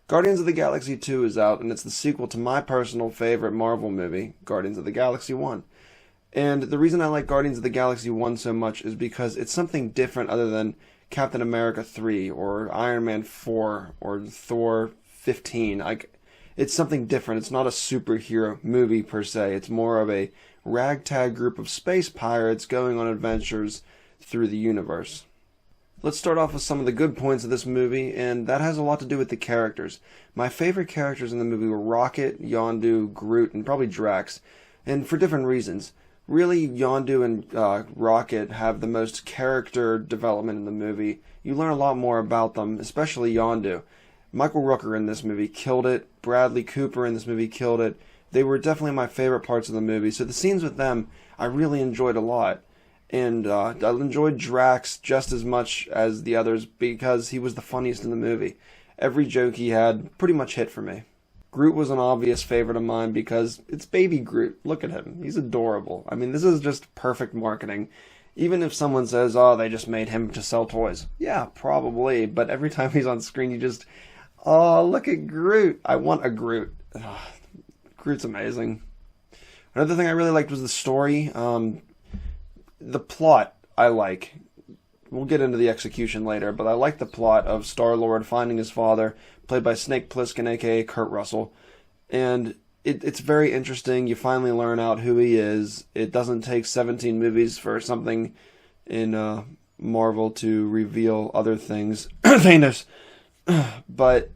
Guardians of the Galaxy 2 is out, and it's the sequel to my personal favorite Marvel movie, Guardians of the Galaxy 1. And the reason I like Guardians of the Galaxy 1 so much is because it's something different other than Captain America 3 or Iron Man 4 or Thor 15. It's something different. It's not a superhero movie per se. It's more of a ragtag group of space pirates going on adventures through the universe. Let's start off with some of the good points of this movie, and that has a lot to do with the characters. My favorite characters in the movie were Rocket, Yondu, Groot, and probably Drax, and for different reasons. Really, Yondu and Rocket have the most character development in the movie. You learn a lot more about them, especially Yondu. Michael Rooker in this movie killed it. Bradley Cooper in this movie killed it. They were definitely my favorite parts of the movie, so the scenes with them I really enjoyed a lot. And I enjoyed Drax just as much as the others because he was the funniest in the movie. Every joke he had pretty much hit for me. Groot was an obvious favorite of mine because it's baby Groot. Look at him. He's adorable. I mean, this is just perfect marketing. Even if someone says, oh, they just made him to sell toys. Yeah, probably. But every time he's on screen, you just, oh, look at Groot. I want a Groot. Ugh, Groot's amazing. Another thing I really liked was the story. The plot I like. We'll get into the execution later, but I like the plot of Star-Lord finding his father, played by Snake Plissken, aka Kurt Russell. And it's very interesting. You finally learn out who he is. It doesn't take 17 movies for something in Marvel to reveal other things. Thanos. But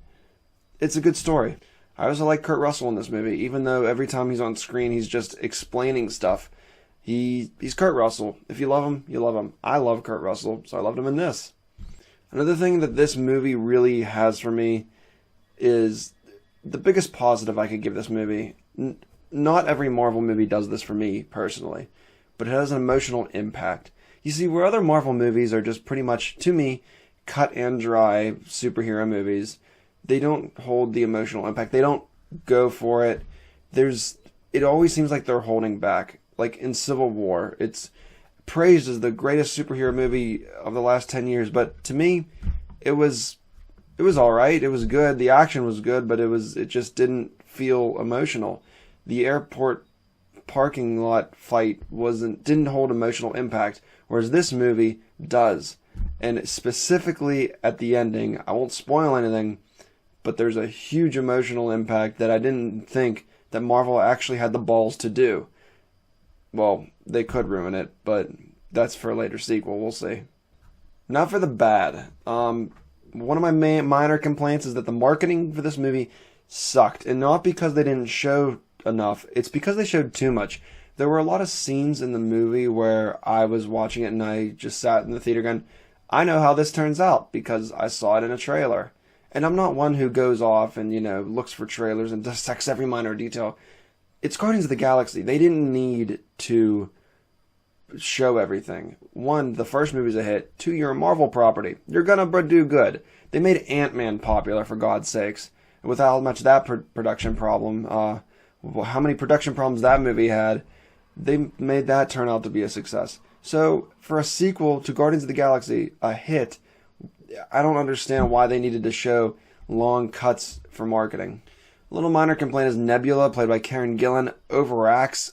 it's a good story. I also like Kurt Russell in this movie, even though every time he's on screen he's just explaining stuff. He's Kurt Russell. If you love him, you love him. I love Kurt Russell, so I loved him in this. Another thing that this movie really has for me is the biggest positive I could give this movie. Not every Marvel movie does this for me, personally, but it has an emotional impact. You see, where other Marvel movies are just pretty much, to me, cut and dry superhero movies, they don't hold the emotional impact. They don't go for it. It always seems like they're holding back. Like in Civil War, it's praised as the greatest superhero movie of the last 10 years, but to me, it was alright, it was good, the action was good, but it just didn't feel emotional. The airport parking lot fight didn't hold emotional impact, whereas this movie does. And specifically at the ending, I won't spoil anything, but there's a huge emotional impact that I didn't think that Marvel actually had the balls to do. Well, they could ruin it, but that's for a later sequel, we'll see. Now for the bad. One of my minor complaints is that the marketing for this movie sucked. And not because they didn't show enough, it's because they showed too much. There were a lot of scenes in the movie where I was watching it and I just sat in the theater going, I know how this turns out because I saw it in a trailer. And I'm not one who goes off and, looks for trailers and dissects every minor detail. It's Guardians of the Galaxy. They didn't need to show everything. One, the first movie's a hit. Two, you're a Marvel property. You're gonna do good. They made Ant-Man popular, for God's sakes. Without much of that production problem, how many production problems that movie had, they made that turn out to be a success. So, for a sequel to Guardians of the Galaxy, a hit, I don't understand why they needed to show long cuts for marketing. A little minor complaint is Nebula, played by Karen Gillan, overacts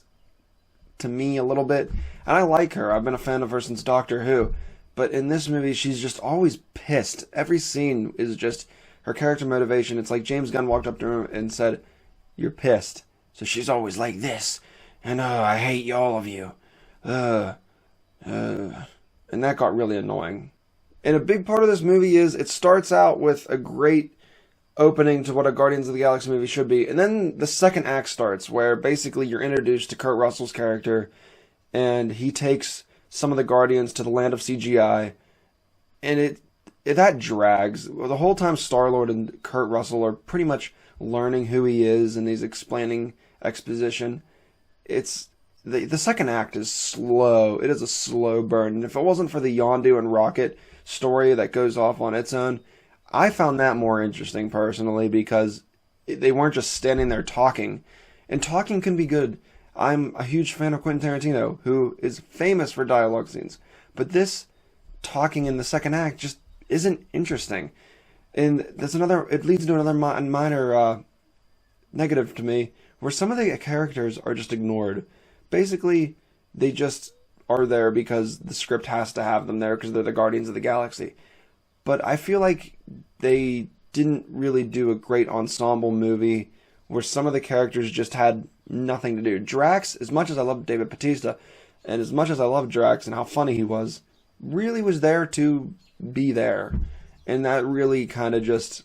to me a little bit. And I like her. I've been a fan of her since Doctor Who. But in this movie, she's just always pissed. Every scene is just her character motivation. It's like James Gunn walked up to her and said, you're pissed. So she's always like this. And, I hate all of you. And that got really annoying. And a big part of this movie is it starts out with a great opening to what a Guardians of the Galaxy movie should be. And then the second act starts where basically you're introduced to Kurt Russell's character and he takes some of the Guardians to the land of CGI. And that drags. The whole time Star-Lord and Kurt Russell are pretty much learning who he is and he's explaining exposition. The second act is slow. It is a slow burn. And if it wasn't for the Yondu and Rocket story that goes off on its own, I found that more interesting personally because they weren't just standing there talking. And talking can be good. I'm a huge fan of Quentin Tarantino, who is famous for dialogue scenes. But this talking in the second act just isn't interesting. And it leads to another minor negative to me, where some of the characters are just ignored. Basically, they just are there because the script has to have them there because they're the Guardians of the Galaxy. But I feel like they didn't really do a great ensemble movie where some of the characters just had nothing to do. Drax, as much as I love David Bautista, and as much as I love Drax and how funny he was, really was there to be there. And that really kind of just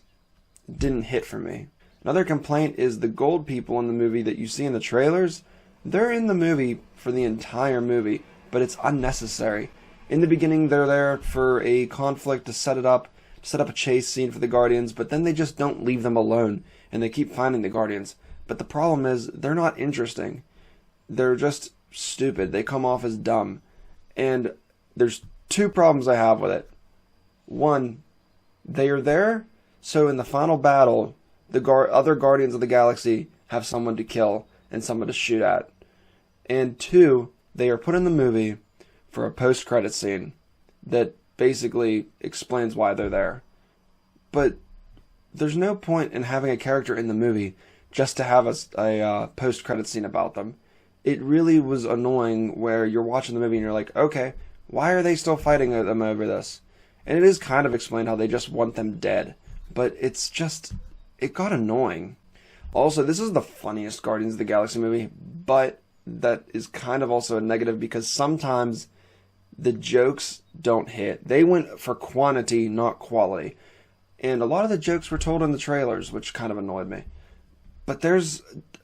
didn't hit for me. Another complaint is the gold people in the movie that you see in the trailers. They're in the movie for the entire movie, but it's unnecessary. In the beginning, they're there for a conflict to set up a chase scene for the Guardians, but then they just don't leave them alone, and they keep finding the Guardians. But the problem is, they're not interesting. They're just stupid. They come off as dumb. And there's two problems I have with it. One, they are there, so in the final battle, the other Guardians of the Galaxy have someone to kill and someone to shoot at. And two, they are put in the movie for a post-credit scene that basically explains why they're there. But there's no point in having a character in the movie just to have a post-credit scene about them. It really was annoying where you're watching the movie and you're like, okay, why are they still fighting them over this? And it is kind of explained how they just want them dead. But it's just, it got annoying. Also, this is the funniest Guardians of the Galaxy movie, but that is kind of also a negative because sometimes the jokes don't hit. They went for quantity, not quality. And a lot of the jokes were told in the trailers, which kind of annoyed me. But there's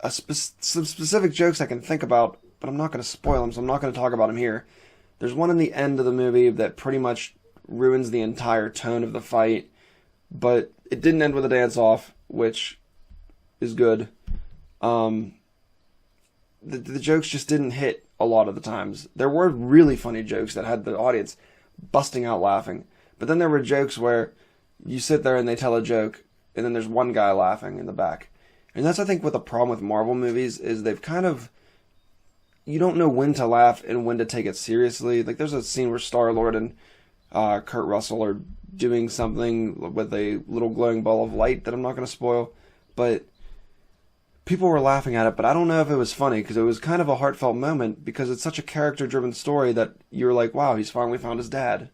some specific jokes I can think about, but I'm not going to spoil them, so I'm not going to talk about them here. There's one in the end of the movie that pretty much ruins the entire tone of the fight, but it didn't end with a dance-off, which is good. The jokes just didn't hit a lot of the times. There were really funny jokes that had the audience busting out laughing, but then there were jokes where you sit there and they tell a joke, and then there's one guy laughing in the back. And that's, I think, what the problem with Marvel movies is they've kind of... You don't know when to laugh and when to take it seriously. Like, there's a scene where Star-Lord and Kurt Russell are doing something with a little glowing ball of light that I'm not going to spoil. But people were laughing at it, but I don't know if it was funny, because it was kind of a heartfelt moment, because it's such a character-driven story that you're like, wow, he's finally found his dad.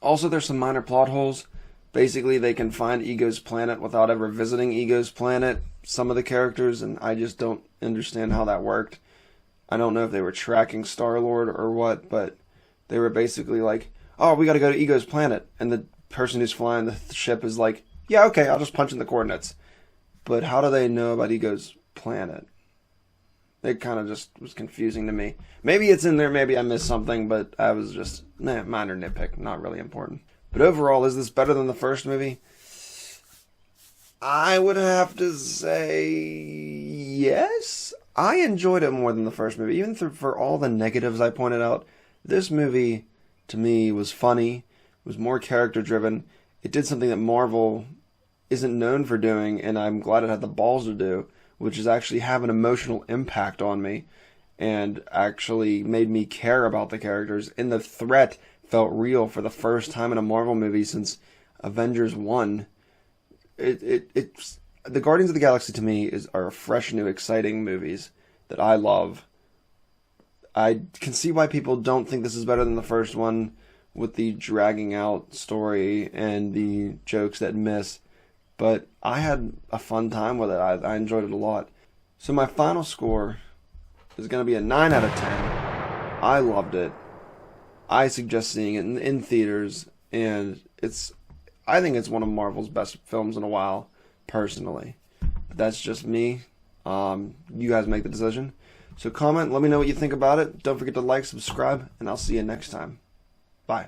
Also, there's some minor plot holes. Basically, they can find Ego's planet without ever visiting Ego's planet, some of the characters, and I just don't understand how that worked. I don't know if they were tracking Star-Lord or what, but they were basically like, oh, we gotta go to Ego's planet. And the person who's flying the ship is like, yeah, okay, I'll just punch in the coordinates. But how do they know about Ego's planet? It kind of just was confusing to me. Maybe it's in there, maybe I missed something, but I was just, minor nitpick, not really important. But overall, is this better than the first movie? I would have to say yes. I enjoyed it more than the first movie. Even for all the negatives I pointed out, this movie, to me, was funny. It was more character-driven. It did something that Marvel isn't known for doing, and I'm glad it had the balls to do, which is actually have an emotional impact on me and actually made me care about the characters. And the threat felt real for the first time in a Marvel movie since Avengers 1. It's the Guardians of the Galaxy to me are fresh, new, exciting movies that I love. I can see why people don't think this is better than the first one with the dragging out story and the jokes that miss. But I had a fun time with it. I enjoyed it a lot. So my final score is going to be a 9 out of 10. I loved it. I suggest seeing it in theaters, and I think it's one of Marvel's best films in a while, personally. But that's just me. You guys make the decision. So comment, let me know what you think about it. Don't forget to like, subscribe, and I'll see you next time. Bye.